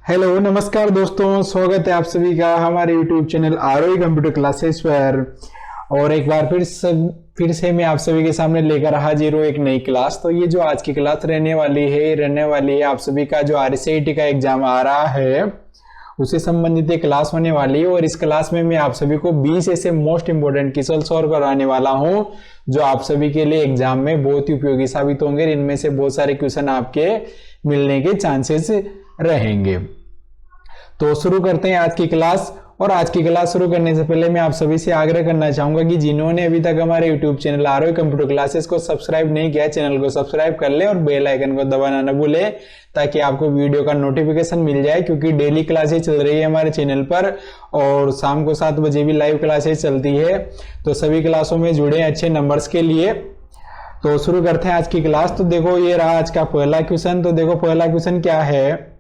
Hello नमस्कार दोस्तों, स्वागत है आप सभी का हमारे YouTube चैनल आरोही कंप्यूटर क्लासेस पर। और एक बार फिर से मैं आप सभी के सामने लेकर हाजिर हूँ एक नई क्लास। तो ये जो आज की क्लास रहने वाली है आप सभी का जो RCIT का एग्जाम आ रहा है उससे संबंधित एक क्लास होने वाली है। और इस क्लास में मैं आप सभी को 20 ऐसे मोस्ट इंपोर्टेंट क्वेश्चन सॉल्व करवाने वाला हूँ जो आप सभी के लिए एग्जाम में बहुत ही उपयोगी साबित होंगे। इनमें से बहुत सारे क्वेश्चन आपके मिलने के चांसेस रहेंगे। तो शुरू करते हैं आज की क्लास। और आज की क्लास शुरू करने से पहले मैं आप सभी से आग्रह करना चाहूंगा कि जिन्होंने अभी तक हमारे YouTube चैनल आरोही कंप्यूटर क्लासेस को सब्सक्राइब नहीं किया, चैनल को सब्सक्राइब कर ले और बेल आइकन को दबाना न भूले ताकि आपको वीडियो का नोटिफिकेशन मिल जाए, क्योंकि डेली क्लासेस चल रही है हमारे चैनल पर और शाम को 7 बजे भी लाइव क्लासेस चलती है। तो सभी क्लासों में जुड़े अच्छे नंबर्स के लिए। तो शुरू करते हैं आज की क्लास। तो देखो ये रहा आज का पहला क्वेश्चन। तो देखो पहला क्वेश्चन क्या है,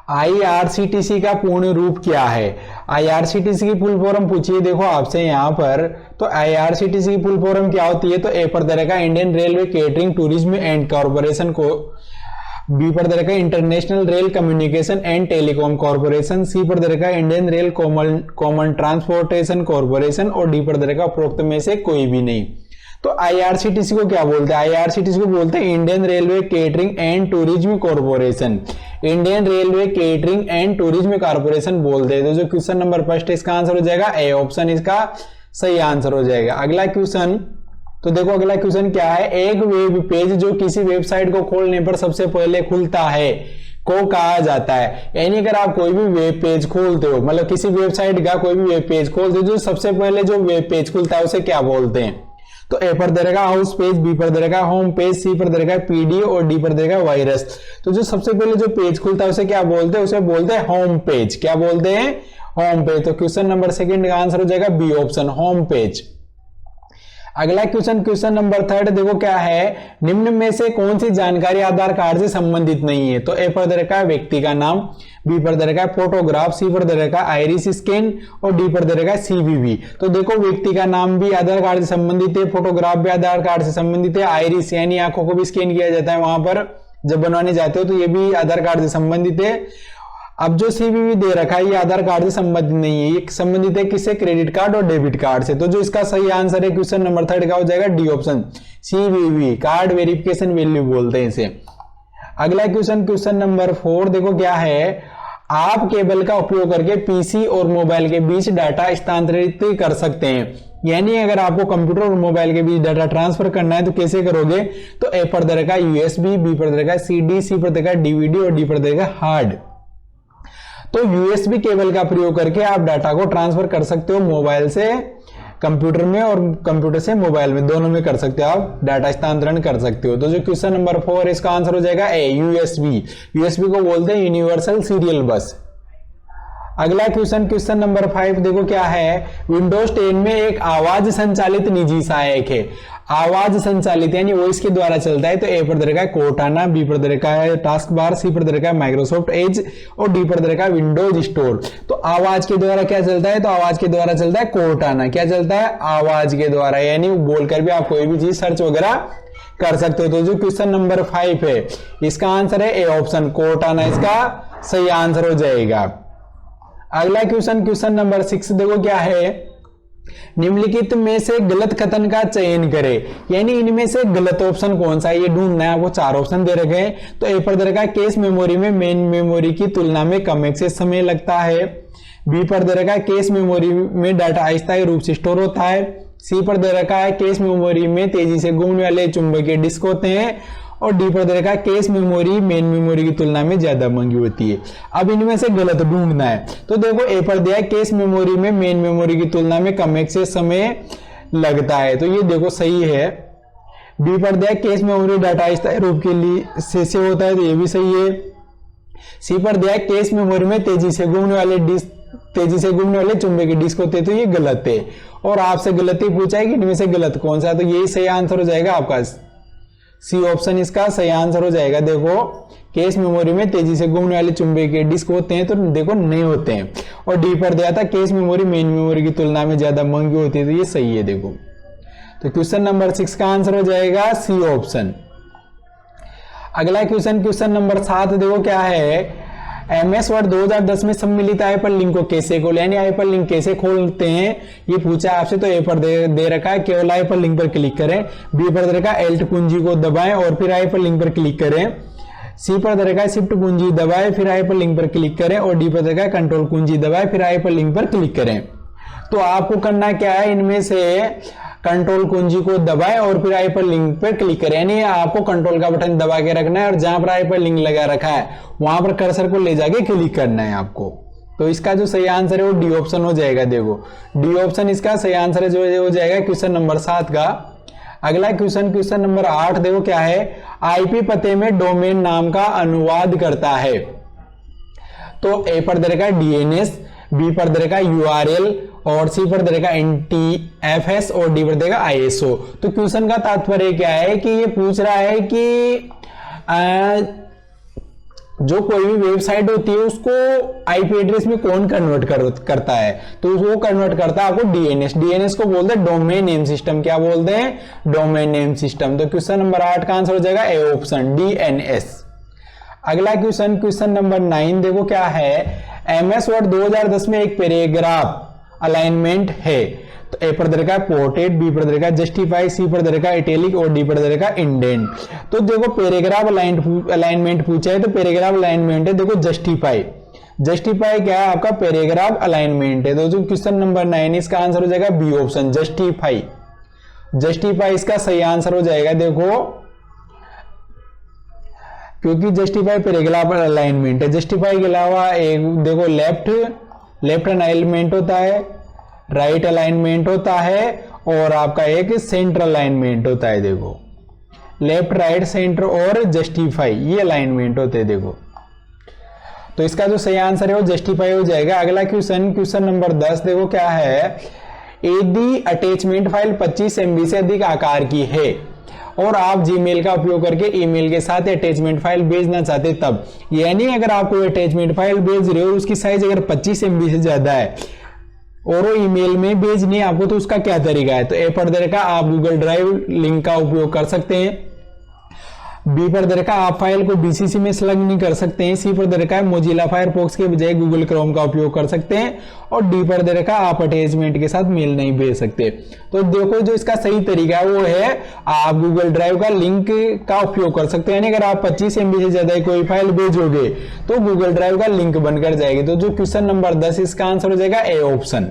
IRCTC का पूर्ण रूप क्या है। IRCTC की फुल फॉर्म पूछिए देखो आपसे यहाँ पर। तो IRCTC की फुल फॉर्म क्या होती है, तो ए पर रहेगा Indian railway catering tourism and corporation को, बी पर रहेगा international rail communication and telecom corporation, C पर रहेगा Indian rail common transportation corporation और डी पर रहेगा उपरोक्त में से कोई भी नहीं। तो IRCTC को क्या बोलते हैं, IRCTC को बोलते हैं Indian railway catering and tourism corporation, Indian railway catering and tourism corporation बोलते हैं। तो जो क्वेश्चन नंबर फर्स्ट इसका आंसर हो जाएगा ए ऑप्शन, इसका सही आंसर हो जाएगा। अगला क्वेश्चन, तो देखो अगला क्वेश्चन क्या है, एक वेब पेज जो किसी वेबसाइट को खोलने पर सबसे पहले खुलता है को कहा जाता है। यानी अगर आप कोई भी वेब पेज खोलते हो, मतलब किसी वेबसाइट का कोई भी वेब पेज खोलते हो, जो सबसे पहले जो वेब पेज खुलता है उसे क्या बोलते हैं। तो ए पर देगा हाउस पेज, बी पर देगा होम पेज, सी पर देगा पीडी और डी पर देगा वायरस। तो जो सबसे पहले जो पेज खुलता है उसे क्या बोलते हैं, उसे बोलते हैं होम पेज। क्या बोलते हैं, होम पेज। तो क्वेश्चन नंबर सेकंड का आंसर हो जाएगा बी ऑप्शन, होम पेज। अगला क्वेश्चन, क्वेश्चन नंबर थर्ड देखो क्या है, निम्न में से कौन सी जानकारी आधार कार्ड से संबंधित नहीं है। तो ए पर दरेगा व्यक्ति का नाम, बी पर दरेगा फोटोग्राफ, सी पर दरेगा आइरिस स्कैन और डी पर दरेगा CVV। तो देखो व्यक्ति का नाम भी आधार कार्ड से संबंधित है, फोटोग्राफ भी आधार कार्ड से संबंधित है, आइरिस यानी आंखों को भी स्कैन किया जाता है वहां पर जब बनवाने जाते हो, तो ये भी आधार कार्ड से संबंधित है। अब जो CVV दे रखा है ये आधार कार्ड से संबंधित नहीं है, ये संबंधित है किससे, क्रेडिट कार्ड और डेबिट कार्ड से। तो जो इसका सही आंसर है क्वेश्चन नंबर थर्ड का हो जाएगा D option, CVV, card verification value बोलते हैं इसे। अगला क्वेश्चन, क्वेश्चन नंबर 4 देखो क्या है, आप केबल का उपयोग करके PC और मोबाइल के बीच डाटा स्थानांतरित कर सकते हैं। यानी अगर आपको कंप्यूटर और मोबाइल के बीच डाटा ट्रांसफर करना है तो कैसे करोगे। तो ए पर देगा USB, बी पर देगा CD, सी पर देगा DVD और डी पर देगा हार्ड। तो USB केबल का प्रयोग करके आप डाटा को ट्रांसफर कर सकते हो, मोबाइल से कंप्यूटर में और कंप्यूटर से मोबाइल में, दोनों में कर सकते हो, आप डाटा स्थानांतरण कर सकते हो। तो जो क्वेश्चन नंबर 4 इसका आंसर हो जाएगा ए USB। USB को बोलते हैं यूनिवर्सल सीरियल बस। अगला क्वेश्चन, क्वेश्चन नंबर 5 देखो क्या है, विंडोज 10 में एक आवाज संचालित निजी सहायक है। आवाज संचालित यानी वॉइस के द्वारा चलता है। तो ए पर रहेगा कोर्टाना, बी पर रहेगा टास्क बार, सी पर रहेगा माइक्रोसॉफ्ट एज और डी पर रहेगा विंडोज स्टोर। तो आवाज के द्वारा क्या चलता है, तो आवाज के द्वारा चलता है कोर्टाना। क्या चलता है, आवाज के द्वारा, यानी बोलकर भी आप कोई भी चीज सर्च वगैरह कर सकते हो। तो जो क्वेश्चन नंबर 5 है इसका आंसर है ए ऑप्शन, कोर्टाना, इसका सही आंसर हो जाएगा। अगला क्वेश्चन, क्वेश्चन नंबर 6 देखो क्या है, निम्नलिखित में से गलत कथन का चयन करें। यानी इनमें से गलत ऑप्शन कौन सा है ये ढूंढना है। आपको 4 ऑप्शन दे रखे हैं। तो ए पर दे रखा है केस मेमोरी में मेन मेमोरी की तुलना में कम एक्सेस समय लगता है, बी पर दे रखा है केस मेमोरी में डाटा अस्थायी रूप से स्टोर होता है, सी पर दे रखा है केस मेमोरी में तेजी से घूमने वाले चुंबकीय डिस्क होते हैं और डी पर दे रखा है केस मेमोरी मेन मेमोरी की तुलना में ज्यादा महंगी होती है। अब इनमें से गलत ढूंढना है। तो देखो ए पर दिया है केस मेमोरी में मेन मेमोरी की तुलना में कम एक्सेस समय लगता है, तो ये देखो सही है। बी पर दिया है केस मेमोरी डाटा स्थायी रूप के लिए से होता है, तो ये भी सही है। सी पर दिया है केस मेमोरी में तेजी से घूमने वाले चुंबकीय डिस्क होते हैं, तो ये गलत है। और आपसे गलती पूछा है कि इनमें से गलत कौन सा है, तो यही सही आंसर हो जाएगा आपका, सी ऑप्शन इसका सही आंसर हो जाएगा। देखो केस मेमोरी में तेजी से घूमने वाले चुंबकीय डिस्क होते हैं, तो देखो नहीं होते हैं। और डी पर दिया था केस मेमोरी मेन मेमोरी की तुलना में ज्यादा महंगी होती है, तो ये सही है। देखो तो क्वेश्चन नंबर 6 का आंसर हो जाएगा सी ऑप्शन। अगला क्वेश्चन, क्वेश्चन नंबर 7 देखो क्या है, MS वर्ड 2010 में सम्मिलित हाइपर लिंक को कैसे खोले, यानी हाइपर लिंक कैसे खोलते हैं ये पूछा आपसे। तो ए पर दे रखा है केवल हाइपर लिंक पर क्लिक करें, बी पर दे रखा है एल्ट कुंजी को दबाएं और फिर हाइपर लिंक पर क्लिक करें, सी पर दे रखा है शिफ्ट कुंजी दबाएं फिर हाइपर लिंक पर क्लिक करें और डी पर दे रखा है कंट्रोल कुंजी दबाएं फिर हाइपर लिंक पर क्लिक करें। तो आपको करना क्या है, इनमें से कंट्रोल कुंजी को दबाएं और फिर हाइपर लिंक पर क्लिक करें, यानी आपको कंट्रोल का बटन दबा के रखना है और जहां पर हाइपर लिंक लगा रखा है वहां पर कर्सर को ले जाके क्लिक करना है आपको। तो इसका जो सही आंसर है वो डी ऑप्शन हो जाएगा। देखो डी ऑप्शन इसका सही आंसर है जो हो जाएगा क्वेश्चन नंबर 7 का। अगला क्वेश्चन नंबर 8 देखो क्या है, आईपी पते में डोमेन नाम का अनुवाद करता है। तो ए पर दे रखा है डीएनएस, बी पर दे रखा है यूआरएल और सी पर दे रखा NTFS और डी पर देगा ISO। तो क्वेश्चन का तात्पर्य क्या है कि ये पूछ रहा है कि जो कोई भी वेबसाइट होती है उसको आईपी एड्रेस में कौन कन्वर्ट करता है, तो वो कन्वर्ट करता है आपको डीएनएस को बोलते हैं डोमेन नेम सिस्टम। क्या बोलते हैं, डोमेन नेम सिस्टम। तो क्वेश्चन नंबर 8 का आंसर हो जाएगा ए ऑप्शन DNS। अगला क्वेश्चन नंबर 9 देखो क्या है, MS वर्ड 2010 में एक पैराग्राफ अलाइनमेंट है। तो ए पर दे रखा है पोर्ट्रेट, बी पर दे रखा है जस्टिफाई, सी पर दे रखा है इटैलिक और डी पर दे रखा है इंडेंट। तो देखो पैराग्राफ अलाइनमेंट पूछा है, तो पैराग्राफ अलाइनमेंट है देखो जस्टिफाई। जस्टिफाई क्या है आपका, पैराग्राफ अलाइनमेंट है। तो जो क्वेश्चन नंबर 9 इसका आंसर हो जाएगा बी ऑप्शन जस्टिफाई। जस्टिफाई इसका सही आंसर हो जाएगा देखो, क्योंकि जस्टिफाई पैराग्राफ अलाइनमेंट है। जस्टिफाई के अलावा एक देखो लेफ्ट अलाइनमेंट होता है, राइट अलाइनमेंट होता है और आपका एक सेंटर अलाइनमेंट होता है। देखो लेफ्ट राइट सेंटर और जस्टिफाई ये अलाइनमेंट होते हैं देखो। तो इसका जो सही आंसर है वो जस्टिफाई हो जाएगा। अगला क्वेश्चन नंबर 10 देखो क्या है, यदि अटैचमेंट फाइल 25 MB से अधिक आकार की है और आप जीमेल का उपयोग करके ईमेल के साथ अटैचमेंट फाइल भेजना चाहते तब, यानी अगर आप कोई अटैचमेंट फाइल भेज रहे हो उसकी साइज अगर 25 MB से ज्यादा है और वो ईमेल में भेजनी है आपको, तो उसका क्या तरीका है। तो ए पर दे रखा आप गूगल ड्राइव लिंक का उपयोग कर सकते हैं, बी पर दे रखा आप फाइल को BCC में संलग्न कर सकते हैं, सी पर दे रखा है मोजिला फायरफॉक्स के बजाय गूगल क्रोम का उपयोग कर सकते हैं और डी पर दे रखा आप अटैचमेंट के साथ मेल नहीं भेज सकते। तो देखो जो इसका सही तरीका है वो है आप गूगल ड्राइव का लिंक का उपयोग कर सकते हैं, यानी अगर आप 25 MB से ज्यादा कोई फाइल भेजोगे तो गूगल ड्राइव का लिंक बनकर जाएगी। तो जो क्वेश्चन नंबर 10 इसका आंसर हो जाएगा ए ऑप्शन।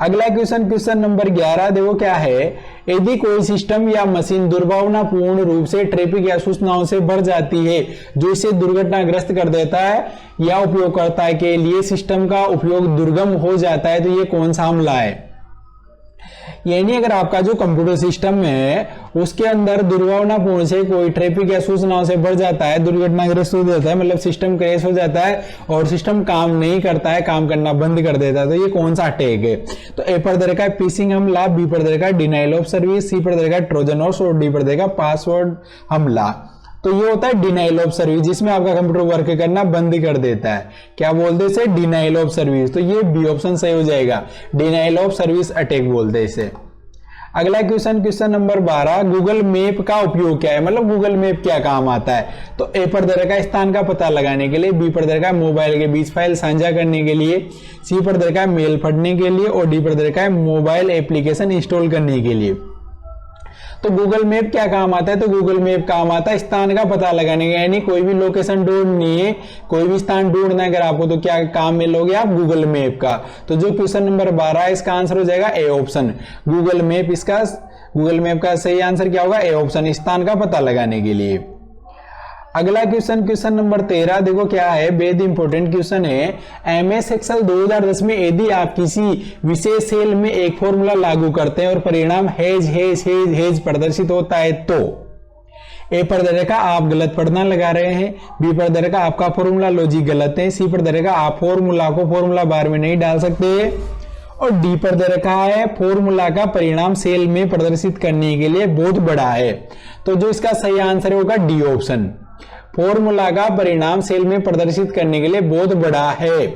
अगला क्वेश्चन नंबर 11 देखो क्या है, यदि कोई सिस्टम या मशीन दुर्भावनापूर्ण रूप से ट्रैफिक या सूचनाओं से भर जाती है जो इसे दुर्घटनाग्रस्त कर देता है या उपयोगकर्ता के लिए सिस्टम का उपयोग दुर्गम हो जाता है, तो ये कौन सा हमला है। यानी अगर आपका जो कंप्यूटर सिस्टम है उसके अंदर दुर्भावनापूर्ण से कोई ट्रैफिक या सूचनाओं से भर जाता है, दुर्घटनाग्रस्त हो जाता है, मतलब सिस्टम क्रैश हो जाता है और सिस्टम काम नहीं करता है, काम करना बंद कर देता है, तो ये कौन सा अटैक है। तो ए पर दे रखा है फिशिंग हमला, बी पर दे रखा है डिनाइल ऑफ सर्विस, सी पर दे रखा है ट्रोजन हॉर्स और डी पर दे रखा पासवर्ड हमला। तो ये होता है डिनाइल ऑफ सर्विस, जिसमें आपका कंप्यूटर वर्क करना बंद कर देता है। क्या बोलते हैं इसे, डिनाइल ऑफ सर्विस। तो ये बी ऑप्शन सही हो जाएगा, डिनाइल ऑफ सर्विस अटैक बोलते हैं इसे। अगला क्वेश्चन नंबर 12, गूगल मैप का उपयोग क्या है, मतलब गूगल मैप क्या काम आता है। तो ए पर दे रखा है स्थान का पता लगाने के लिए, बी पर दे रखा है मोबाइल के बीच फाइल साझा करने के लिए, सी पर दे रखा है मेल पढ़ने के लिए और डी पर दे रखा है मोबाइल एप्लीकेशन इंस्टॉल करने के लिए। तो गूगल मैप क्या काम आता है, तो गूगल मैप काम आता है स्थान का पता लगाने का, यानी कोई भी लोकेशन ढूंढनी है, कोई भी स्थान ढूंढना है अगर आपको, तो क्या काम में लोगे आप, गूगल मैप का। तो जो क्वेश्चन नंबर 12 है इसका आंसर हो जाएगा ए ऑप्शन गूगल मैप। इसका गूगल मैप का सही आंसर क्या होगा, ए ऑप्शन, स्थान का पता लगाने के लिए। अगला क्वेश्चन नंबर 13 देखो क्या है, बेहद इंपॉर्टेंट क्वेश्चन है। MS एक्सेल 2010 में यदि आप किसी विशेष सेल में एक फॉर्मूला लागू करते हैं और परिणाम हेज प्रदर्शित होता है, तो ए पर दे रखा आप गलत पढ़ना लगा रहे हैं, बी पर दे रखा आपका फॉर्मूला लॉजिक गलत है, सी पर दे रखा आप फॉर्मूला को फॉर्मूला बार में नहीं डाल सकते और डी पर दे रखा है फॉर्मूला का परिणाम सेल में प्रदर्शित करने के लिए बहुत बड़ा है। तो जो इसका सही आंसर होगा डी ऑप्शन, फॉर्मूला का परिणाम सेल में प्रदर्शित करने के लिए बहुत बड़ा है।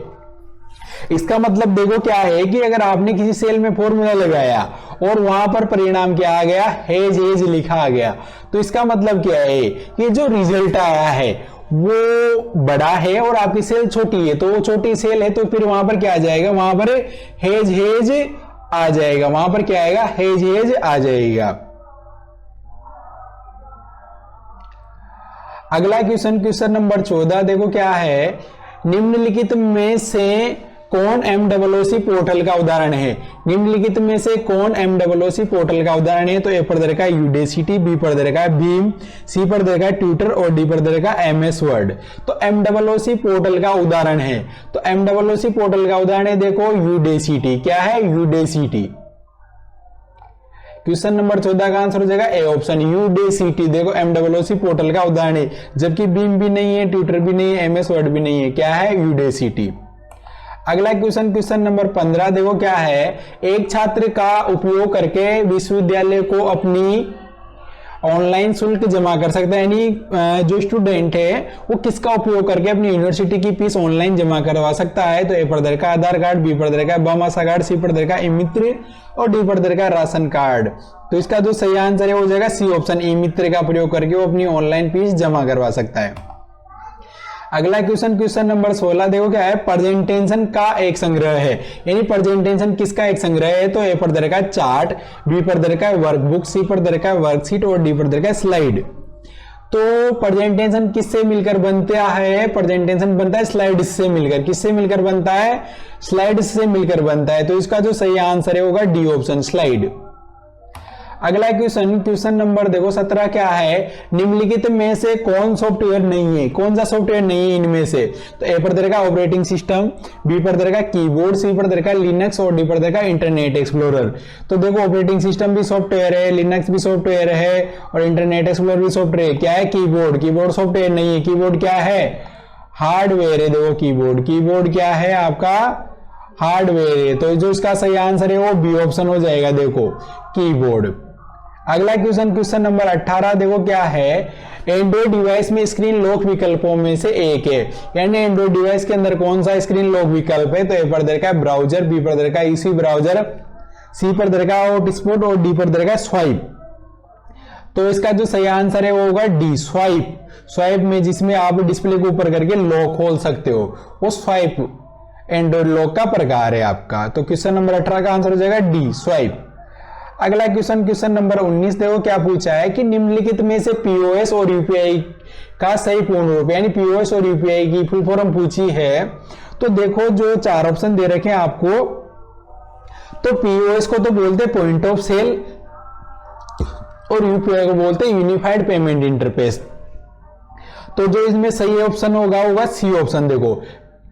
इसका मतलब देखो क्या है कि अगर आपने किसी सेल में फॉर्मूला लगाया और वहां पर परिणाम क्या आ गया, हेज हेज लिखा आ गया, तो इसका मतलब क्या है कि जो रिजल्ट आया है वो बड़ा है और आपकी सेल छोटी है, तो वो छोटी सेल है तो फिर वहां पर क्या आ जाएगा, वहां पर हेज हेज आ जाएगा, वहां पर क्या आएगा, हेज हेज आ जाएगा। अगला क्वेश्चन, क्वेश्चन नंबर 14 देखो क्या है, निम्नलिखित में से कौन MWC पोर्टल का उदाहरण है। निम्नलिखित में से कौन MWC पोर्टल का उदाहरण है, तो ए पर दे रखा है यूडेसिटी, बी पर दे रखा है बीम, सी पर दे रखा है ट्विटर और डी पर दे रखा है MS वर्ड। तो MWC पोर्टल का उदाहरण है, तो MWC पोर्टल का उदाहरण है देखो यूडेसिटी। क्या है, यूडेसिटी। क्वेश्चन नंबर 14 का आंसर हो जाएगा ए ऑप्शन, यूडेसिटी। देखो MWC पोर्टल का उदाहरण है, जबकि बीम भी नहीं है, ट्विटर भी नहीं है, MS वर्ड भी नहीं है। क्या है, यूडेसिटी। अगला क्वेश्चन, क्वेश्चन नंबर 15 देखो क्या है, एक छात्र का उपयोग करके विश्वविद्यालय को अपनी ऑनलाइन शुल्क जमा कर सकता है, यानी जो स्टूडेंट है वो किसका उपयोग करके अपनी यूनिवर्सिटी की फीस ऑनलाइन जमा करवा सकता है, तो ए पर दे रखा है आधार कार्ड, बी पर दे रखा है बामासा कार्ड, सी पर दे रखा है ई-मित्र और डी पर दे रखा है राशन कार्ड। तो इसका जो सही आंसर है वो हो जाएगा सी ऑप्शन, ई-मित्र का प्रयोग करके वो अपनी ऑनलाइन फीस जमा करवा सकता है। अगला क्वेश्चन, क्वेश्चन नंबर 16 देखो क्या है, प्रेजेंटेशन का एक संग्रह है, यानी प्रेजेंटेशन किसका एक संग्रह है, तो ए पर दे रखा है चार्ट, बी पर दे रखा है वर्कबुक, सी पर दे रखा है वर्कशीट और डी पर दे रखा है स्लाइड। तो प्रेजेंटेशन किससे मिलकर बनता है, प्रेजेंटेशन बनता है स्लाइड से मिलकर। किससे मिलकर बनता है, स्लाइड से मिलकर बनता है। तो इसका जो सही आंसर है होगा डी ऑप्शन, स्लाइड। अगला क्वेश्चन, क्वेश्चन नंबर देखो 17 क्या है, निम्नलिखित में से कौन सॉफ्टवेयर नहीं है, कौन सा सॉफ्टवेयर नहीं है इनमें से, तो ए पर दे रखा ऑपरेटिंग सिस्टम, बी पर दे रखा कीबोर्ड, सी पर दे रखा लिनक्स और डी पर दे रखा इंटरनेट एक्सप्लोरर। तो देखो ऑपरेटिंग सिस्टम भी सॉफ्टवेयर है, लिनक्स भी सॉफ्टवेयर है और इंटरनेट एक्सप्लोरर भी सॉफ्टवेयर। क्या है, कीबोर्ड। कीबोर्ड सॉफ्टवेयर नहीं है, कीबोर्ड क्या है, हार्डवेयर है। देखो कीबोर्ड, कीबोर्ड क्या है आपका, हार्डवेयर है। तो जो इसका सही आंसर है वो बी ऑप्शन हो जाएगा, देखो कीबोर्ड। अगला क्वेश्चन, क्वेश्चन नंबर 18 देखो क्या है, एंड्रॉइड डिवाइस में स्क्रीन लॉक विकल्पों में से एक है, यानी एंड्रॉइड डिवाइस के अंदर कौन सा स्क्रीन लॉक विकल्प है, तो ए पर दे रखा है ब्राउजर, बी पर दे रखा है ईसी ब्राउजर, सी पर दे रखा है हॉटस्पॉट और डी पर दे रखा है स्वाइप। तो इसका जो सही आंसर है वो होगा डी, स्वाइप। स्वाइप में जिसमें आप डिस्प्ले को ऊपर करके लॉक खोल सकते हो, वो स्वाइप एंड्रॉइड लॉक का प्रकार है आपका। तो क्वेश्चन नंबर 18 का आंसर हो जाएगा डी, स्वाइप। अगला क्वेश्चन, क्वेश्चन नंबर 19 देखो क्या पूछा है कि निम्नलिखित में से पीओएस और यूपीआई का सही पूर्ण रूप, यानी पीओएस और यूपीआई की फुल फॉर्म पूछी है। तो देखो जो 4 ऑप्शन दे रखे हैं आपको, तो पीओएस को तो बोलते हैं पॉइंट ऑफ सेल और यूपीआई को बोलते हैं यूनिफाइड पेमेंट इंटरफेस। तो जो इसमें सही ऑप्शन होगा सी ऑप्शन। देखो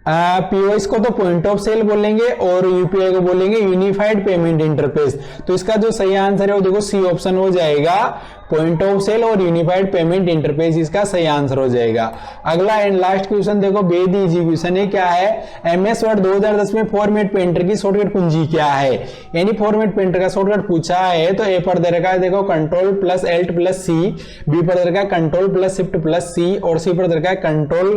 पीओएस को तो पॉइंट ऑफ सेल बोलेंगे और यूपीआई को बोलेंगे यूनिफाइड पेमेंट इंटरफेस। तो इसका जो सही आंसर है वो देखो सी ऑप्शन हो जाएगा, पॉइंट ऑफ सेल और यूनिफाइड पेमेंट इंटरफेस इसका सही आंसर हो जाएगा। अगला एंड लास्ट क्वेश्चन देखो बेहद इजी क्वेश्चन है, क्या है, MS वर्ड 2010 में फॉर्मेट पेंटर की शॉर्टकट कुंजी क्या है, यानी फॉर्मेट पेंटर का शॉर्टकट पूछा है। तो ए पर दे रखा है देखो control plus alt plus C, B पर दे रखा है control plus shift plus C और सी पर दे रखा है control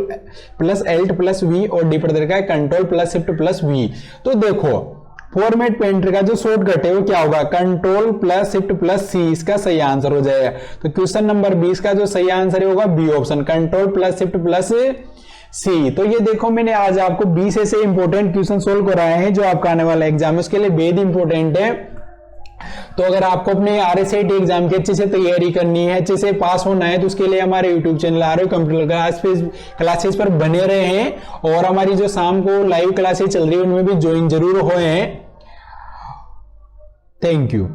plus alt plus V और डी पर दे रखा है control plus shift plus V. तो देखो फॉर्मेट पेंटर का जो शॉर्टकट है वो क्या होगा, कंट्रोल प्लस शिफ्ट प्लस सी, इसका सही आंसर हो जाएगा। तो क्वेश्चन नंबर 20 का जो सही आंसर होगा B option, control plus shift plus C. तो ये देखो मैंने आज आपको 20 ऐसे इंपॉर्टेंट क्वेश्चन सोल्व कराए हैं जो आपका आने वाला एग्जाम है उसके लिए बेहद इंपॉर्टेंट है। तो अगर आपको अपने RSIT एग्जाम की अच्छे से तैयारी करनी है, अच्छे से पास होना है, तो उसके लिए हमारे YouTube channel RO computer classes पर बने रहे हैं और हमारी जो शाम को लाइव क्लासेस चल रही है उनमें भी ज्वाइन जरूर हुए हैं। Thank you.